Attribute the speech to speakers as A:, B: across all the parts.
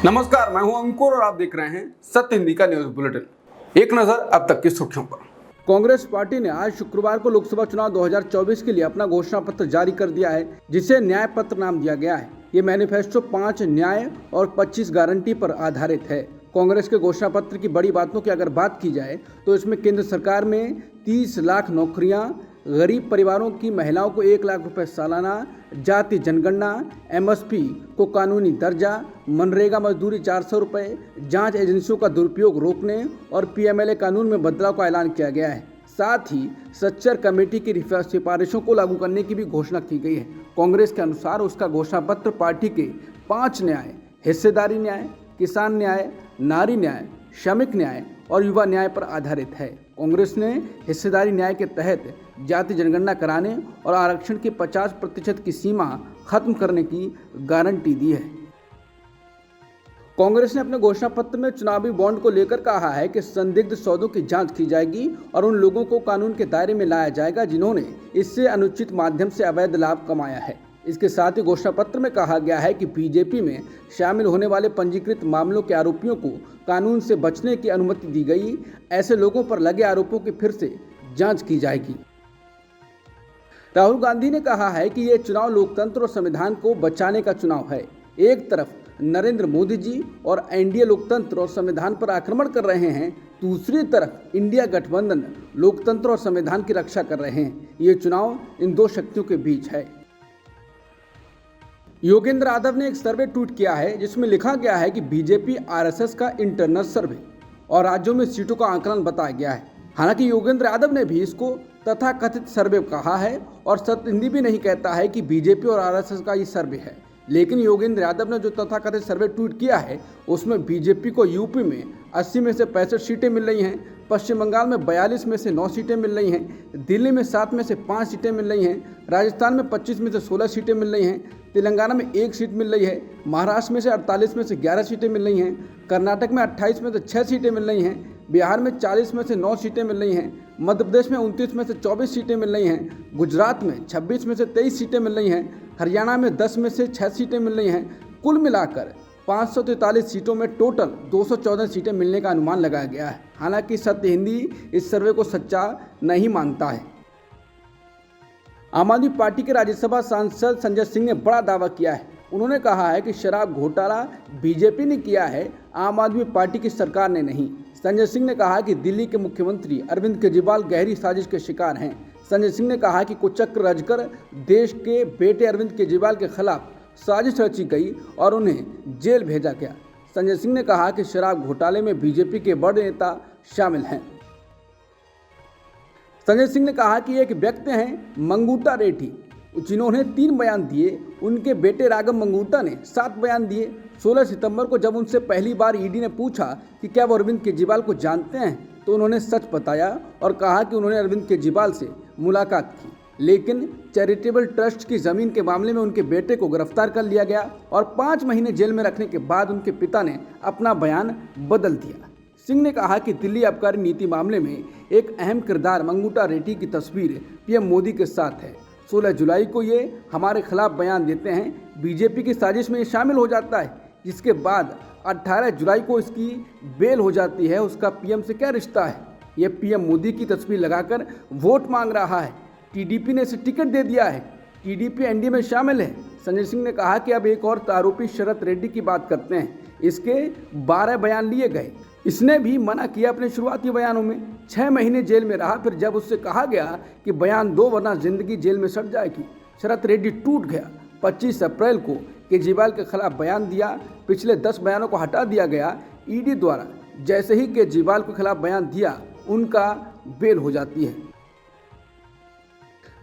A: नमस्कार, मैं हूं अंकुर और आप देख रहे हैं सत्य हिंदी का न्यूज बुलेटिन। एक नजर अब तक की सुर्खियों पर। कांग्रेस पार्टी ने आज शुक्रवार को लोकसभा चुनाव 2024 के लिए अपना घोषणा पत्र जारी कर दिया है, जिसे न्याय पत्र नाम दिया गया है। ये मैनिफेस्टो 5 न्याय और 25 गारंटी पर आधारित है। कांग्रेस के घोषणा पत्र की बड़ी बातों की अगर बात की जाए तो इसमें केंद्र सरकार में 30 लाख नौकरियां, गरीब परिवारों की महिलाओं को 1 लाख रुपए सालाना, जाति जनगणना, एमएसपी को कानूनी दर्जा, मनरेगा मजदूरी 400 रुपये, जांच एजेंसियों का दुरुपयोग रोकने और पीएमएलए कानून में बदलाव का ऐलान किया गया है। साथ ही सच्चर कमेटी की सिफारिशों को लागू करने की भी घोषणा की गई है। कांग्रेस के अनुसार उसका घोषणा पत्र पार्टी के 5 न्याय, हिस्सेदारी न्याय, किसान न्याय, नारी न्याय, श्रमिक न्याय और युवा न्याय पर आधारित है। कांग्रेस ने हिस्सेदारी न्याय के तहत जाति जनगणना कराने और आरक्षण की 50% की सीमा खत्म करने की गारंटी दी है। कांग्रेस ने अपने घोषणा पत्र में चुनावी बॉन्ड को लेकर कहा है कि संदिग्ध सौदों की जांच की जाएगी और उन लोगों को कानून के दायरे में लाया जाएगा जिन्होंने इससे अनुचित माध्यम से अवैध लाभ कमाया है। इसके साथ ही घोषणा पत्र में कहा गया है कि बीजेपी में शामिल होने वाले पंजीकृत मामलों के आरोपियों को कानून से बचने की अनुमति दी गई। ऐसे लोगों पर लगे आरोपों की फिर से जांच की जाएगी। राहुल गांधी ने कहा है कि यह चुनाव लोकतंत्र और संविधान को बचाने का चुनाव है। एक तरफ नरेंद्र मोदी जी और एनडीए लोकतंत्र और संविधान पर आक्रमण कर रहे हैं, दूसरी तरफ इंडिया गठबंधन लोकतंत्र और संविधान की रक्षा कर रहे हैं। ये चुनाव इन दो शक्तियों के बीच है। योगेंद्र यादव ने एक सर्वे ट्वीट किया है जिसमें लिखा गया है कि बीजेपी आरएसएस का इंटरनल सर्वे और राज्यों में सीटों का आकलन बताया गया है। हालांकि योगेंद्र यादव ने भी इसको तथाकथित सर्वे कहा है और सत्य हिंदी भी नहीं कहता है कि बीजेपी और आरएसएस का ये सर्वे है। लेकिन योगेंद्र यादव ने जो तथाकथित सर्वे ट्वीट किया है उसमें बीजेपी को यूपी में 80 में से 65 सीटें मिल रही हैं, पश्चिम बंगाल में 42 में से 9 सीटें मिल रही हैं, दिल्ली में 7 में से 5 सीटें मिल रही हैं, राजस्थान में 25 में से 16 सीटें मिल रही हैं, तेलंगाना में 1 सीट मिल रही है, महाराष्ट्र में से 48 में से 11 सीटें मिल रही हैं, कर्नाटक में 28 में से 6 सीटें मिल रही हैं, बिहार में 40 में से 9 सीटें मिल रही हैं, मध्य प्रदेश में 29 में से 24 सीटें मिल रही हैं, गुजरात में 26 में से 23 सीटें मिल रही हैं, हरियाणा में 10 में से 6 सीटें मिल रही हैं। कुल मिलाकर 543 सीटों में टोटल 214 सीटें मिलने का अनुमान लगाया गया है। हालांकि सत्य हिंदी इस सर्वे को सच्चा नहीं मानता है। आम आदमी पार्टी के राज्यसभा सांसद संजय सिंह ने बड़ा दावा किया है। उन्होंने कहा है कि शराब घोटाला बीजेपी ने किया है, आम आदमी पार्टी की सरकार ने नहीं। संजय सिंह ने कहा कि दिल्ली के मुख्यमंत्री अरविंद केजरीवाल गहरी साजिश के शिकार हैं। संजय सिंह ने कहा कि कुचक्र रचकर देश के बेटे अरविंद केजरीवाल के खिलाफ साजिश रची गई और उन्हें जेल भेजा गया। संजय सिंह ने कहा कि शराब घोटाले में बीजेपी के बड़े नेता शामिल हैं। संजय सिंह ने कहा कि एक व्यक्ति हैं मंगूटा रेड्डी, जिन्होंने 3 बयान दिए। उनके बेटे राघव मंगूटा ने 7 बयान दिए। 16 सितंबर को जब उनसे पहली बार ईडी ने पूछा कि क्या वो अरविंद केजरीवाल को जानते हैं तो उन्होंने सच बताया और कहा कि उन्होंने अरविंद केजरीवाल से मुलाकात की। लेकिन चैरिटेबल ट्रस्ट की ज़मीन के मामले में उनके बेटे को गिरफ्तार कर लिया गया और 5 महीने जेल में रखने के बाद उनके पिता ने अपना बयान बदल दिया। सिंह ने कहा कि दिल्ली आबकारी नीति मामले में एक अहम किरदार मंगूटा रेड्डी की तस्वीर पीएम मोदी के साथ है। 16 जुलाई को ये हमारे खिलाफ बयान देते हैं, बीजेपी की साजिश में ये शामिल हो जाता है, जिसके बाद 18 जुलाई को इसकी बेल हो जाती है। उसका पीएम से क्या रिश्ता है? ये पीएम मोदी की तस्वीर लगाकर वोट मांग रहा है। टीडीपी ने इसे टिकट दे दिया है। टीडीपी एनडीए में शामिल है। संजय सिंह ने कहा कि अब एक और आरोपी शरद रेड्डी की बात करते हैं। इसके 12 बयान लिए गए। इसने भी मना किया अपने शुरुआती बयानों में। 6 महीने जेल में रहा। फिर जब उससे कहा गया कि बयान दो वरना जिंदगी जेल में सड़ जाएगी, शरद रेड्डी टूट गया। 25 अप्रैल को केजरीवाल के खिलाफ बयान दिया। पिछले 10 बयानों को हटा दिया गया ईडी द्वारा। जैसे ही केजरीवाल के खिलाफ बयान दिया, उनका बेल हो जाती है।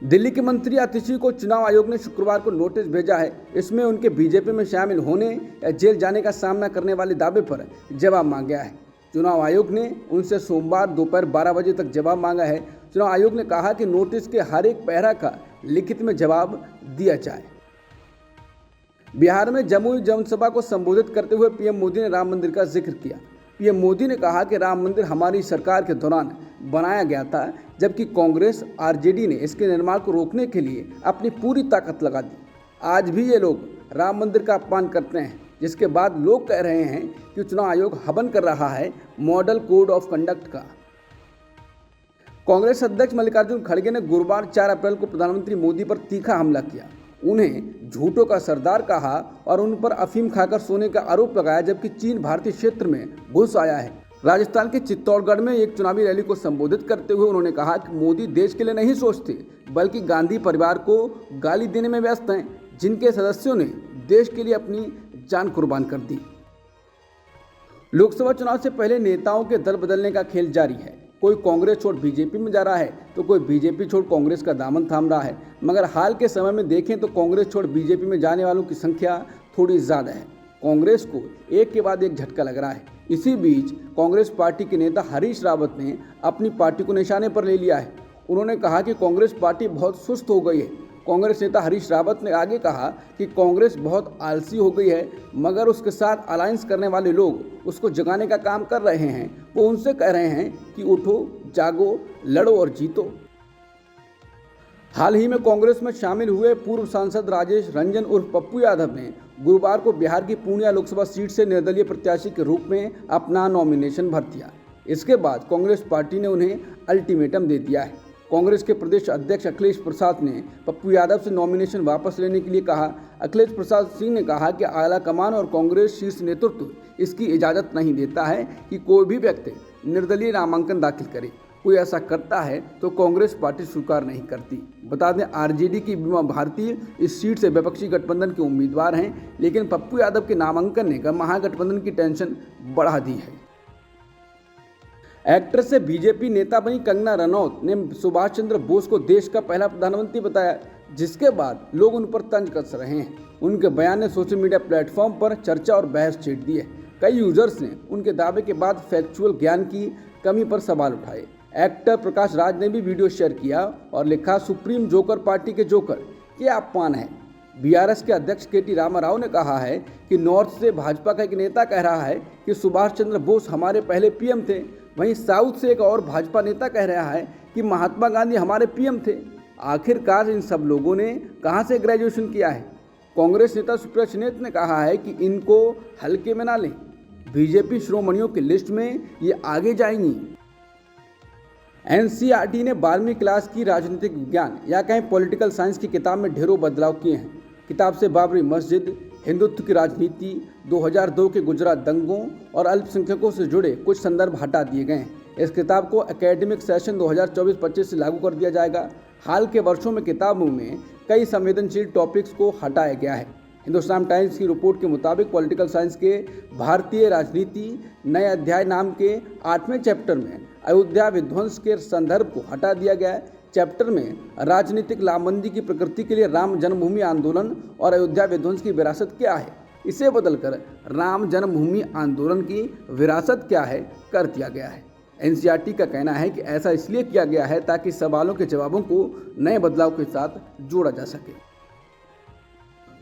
A: दिल्ली के मंत्री आतिशी को चुनाव आयोग ने शुक्रवार को नोटिस भेजा है। इसमें उनके बीजेपी में शामिल होने या जेल जाने का सामना करने वाले दावे पर जवाब मांगा है। चुनाव आयोग ने उनसे सोमवार दोपहर 12 बजे तक जवाब मांगा है। चुनाव आयोग ने कहा कि नोटिस के हर एक पैरा का लिखित में जवाब दिया जाए। बिहार में जमुई जनसभा को संबोधित करते हुए पीएम मोदी ने राम मंदिर का जिक्र किया। पीएम मोदी ने कहा कि राम मंदिर हमारी सरकार के दौरान बनाया गया था, जबकि कांग्रेस आरजेडी ने इसके निर्माण को रोकने के लिए अपनी पूरी ताकत लगा दी। आज भी ये लोग राम मंदिर का अपमान करते हैं। जिसके बाद लोग कह रहे हैं कि चुनाव आयोग हवन कर रहा है मॉडल कोड ऑफ कंडक्ट का। कांग्रेस अध्यक्ष मल्लिकार्जुन खड़गे ने गुरुवार 4 अप्रैल को प्रधानमंत्री मोदी पर तीखा हमला किया, उन्हें झूठों का सरदार कहा और उन पर अफीम खाकर सोने का आरोप लगाया, जबकि चीन भारतीय क्षेत्र में घुस आया है। राजस्थान के चित्तौड़गढ़ में एक चुनावी रैली को संबोधित करते हुए उन्होंने कहा कि मोदी देश के लिए नहीं सोचते बल्कि गांधी परिवार को गाली देने में व्यस्त हैं, जिनके सदस्यों ने देश के लिए अपनी जान कुर्बान कर दी। लोकसभा चुनाव से पहले नेताओं के दल बदलने का खेल जारी है। कोई कांग्रेस छोड़ बीजेपी में जा रहा है तो कोई बीजेपी छोड़ कांग्रेस का दामन थाम रहा है, मगर हाल के समय में देखें तो कांग्रेस छोड़ बीजेपी में जाने वालों की संख्या थोड़ी ज़्यादा है। कांग्रेस को एक के बाद एक झटका लग रहा है। इसी बीच कांग्रेस पार्टी के नेता हरीश रावत ने अपनी पार्टी को निशाने पर ले लिया है। उन्होंने कहा कि कांग्रेस पार्टी बहुत सुस्त हो गई है। कांग्रेस नेता हरीश रावत ने आगे कहा कि कांग्रेस बहुत आलसी हो गई है, मगर उसके साथ अलायंस करने वाले लोग उसको जगाने का काम कर रहे हैं। वो उनसे कह रहे हैं कि उठो, जागो, लड़ो और जीतो। हाल ही में कांग्रेस में शामिल हुए पूर्व सांसद राजेश रंजन उर्फ पप्पू यादव ने गुरुवार को बिहार की पूर्णिया लोकसभा सीट से निर्दलीय प्रत्याशी के रूप में अपना नॉमिनेशन भर दिया। इसके बाद कांग्रेस पार्टी ने उन्हें अल्टीमेटम दे दिया है। कांग्रेस के प्रदेश अध्यक्ष अखिलेश प्रसाद ने पप्पू यादव से नॉमिनेशन वापस लेने के लिए कहा। अखिलेश प्रसाद सिंह ने कहा कि आला कमान और कांग्रेस शीर्ष नेतृत्व इसकी इजाज़त नहीं देता है कि कोई भी व्यक्ति निर्दलीय नामांकन दाखिल करे। कोई ऐसा करता है तो कांग्रेस पार्टी स्वीकार नहीं करती। बता दें, आरजेडी की बीमा भारती इस सीट से विपक्षी गठबंधन के उम्मीदवार हैं, लेकिन पप्पू यादव के नामांकन ने महागठबंधन की टेंशन बढ़ा दी है। एक्टर से बीजेपी नेता बनी कंगना रनौत ने सुभाष चंद्र बोस को देश का पहला प्रधानमंत्री बताया, जिसके बाद लोग उन पर तंज कस रहे हैं। उनके बयान ने सोशल मीडिया प्लेटफॉर्म पर चर्चा और बहस छेड़ दी है। कई यूजर्स ने उनके दावे के बाद फैक्चुअल ज्ञान की कमी पर सवाल उठाए। एक्टर प्रकाश राज ने भी वीडियो शेयर किया और लिखा, सुप्रीम जोकर पार्टी के जोकर, क्या अपमान है। बीआरएस के अध्यक्ष केटी रामाराव ने कहा है कि नॉर्थ से भाजपा का एक नेता कह रहा है कि सुभाष चंद्र बोस हमारे पहले पीएम थे, वहीं साउथ से एक और भाजपा नेता कह रहा है कि महात्मा गांधी हमारे पीएम थे। आखिरकार इन सब लोगों ने कहां से ग्रेजुएशन किया है। कांग्रेस नेता सुप्रिया सुले ने कहा है कि इनको हल्के में ना लें, बीजेपी शिरोमणियों की लिस्ट में ये आगे जाएंगी। एनसीईआरटी ने 12वीं क्लास की राजनीतिक विज्ञान या कहें पॉलिटिकल साइंस की किताब में ढेरों बदलाव किए हैं। किताब से बाबरी मस्जिद, हिंदुत्व की राजनीति, 2002 के गुजरात दंगों और अल्पसंख्यकों से जुड़े कुछ संदर्भ हटा दिए गए हैं। इस किताब को एकेडमिक सेशन 2024-25 से लागू कर दिया जाएगा। हाल के वर्षों में किताबों में कई संवेदनशील टॉपिक्स को हटाया गया है। हिंदुस्तान टाइम्स की रिपोर्ट के मुताबिक पॉलिटिकल साइंस के भारतीय राजनीति नए अध्याय नाम के 8वें चैप्टर में अयोध्या विध्वंस के संदर्भ को हटा दिया गया है। चैप्टर में राजनीतिक लामबंदी की प्रकृति के लिए राम जन्मभूमि आंदोलन और अयोध्या विध्वंस की विरासत क्या है, इसे बदलकर राम जन्मभूमि आंदोलन की विरासत क्या है कर दिया गया है। एनसीईआरटी का कहना है कि ऐसा इसलिए किया गया है ताकि सवालों के जवाबों को नए बदलाव के साथ जोड़ा जा सके।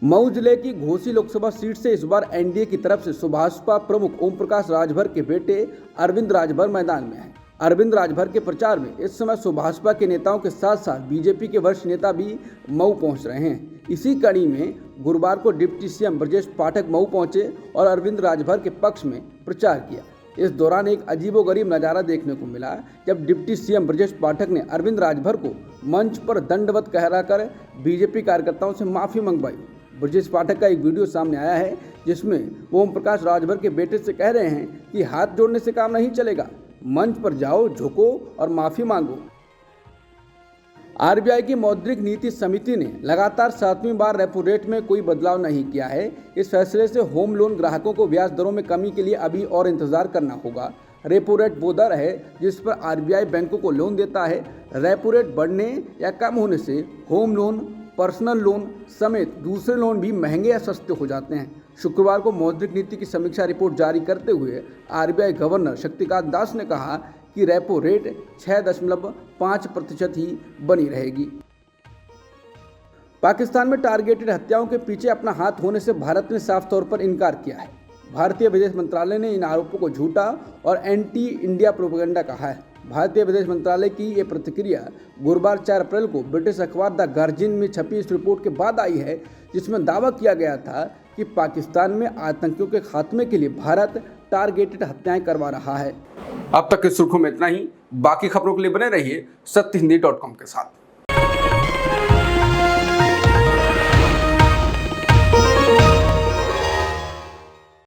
A: मऊ जिले की घोसी लोकसभा सीट से इस बार एनडीए की तरफ से सुभाषपा प्रमुख ओम प्रकाश राजभर के बेटे अरविंद राजभर मैदान में हैं। अरविंद राजभर के प्रचार में इस समय सुभाषपा के नेताओं के साथ साथ बीजेपी के वरिष्ठ नेता भी मऊ पहुंच रहे हैं। इसी कड़ी में गुरुवार को डिप्टी सीएम ब्रजेश पाठक मऊ पहुंचे और अरविंद राजभर के पक्ष में प्रचार किया। इस दौरान एक अजीबोगरीब नज़ारा देखने को मिला जब डिप्टी सीएम ब्रजेश पाठक ने अरविंद राजभर को मंच पर दंडवत कहराकर बीजेपी कार्यकर्ताओं से माफ़ी मंगवाई। ब्रजेश पाठक का एक वीडियो सामने आया है जिसमें वो ओम प्रकाश राजभर के बेटे से कह रहे हैं कि हाथ जोड़ने से काम नहीं चलेगा, मंच पर जाओ, झुको और माफ़ी मांगो। आरबीआई की मौद्रिक नीति समिति ने लगातार 7वीं बार रेपो रेट में कोई बदलाव नहीं किया है। इस फैसले से होम लोन ग्राहकों को ब्याज दरों में कमी के लिए अभी और इंतजार करना होगा। रेपो रेट वो दर है जिस पर आरबीआई बैंकों को लोन देता है। रेपो रेट बढ़ने या कम होने से होम लोन, पर्सनल लोन समेत दूसरे लोन भी महंगे या सस्ते हो जाते हैं। शुक्रवार को मौद्रिक नीति की समीक्षा रिपोर्ट जारी करते हुए आरबीआई गवर्नर शक्तिकांत दास ने कहा कि रेपो रेट 6.5% ही बनी रहेगी। पाकिस्तान में टारगेटेड हत्याओं के पीछे अपना हाथ होने से भारत ने साफ तौर पर इनकार किया है। भारतीय विदेश मंत्रालय ने इन आरोपों को झूठा और एंटी इंडिया प्रोपेगेंडा कहा है। भारतीय विदेश मंत्रालय की ये प्रतिक्रिया गुरुवार 4 अप्रैल को ब्रिटिश अखबार द गार्जियन में छपी इस रिपोर्ट के बाद आई है जिसमें दावा किया गया था कि पाकिस्तान में आतंकियों के खात्मे के लिए भारत टारगेटेड हत्याएं करवा रहा है। अब तक की सुर्खियों में इतना ही। बाकी खबरों के लिए बने रहिए सत्यहिंदी.com के साथ।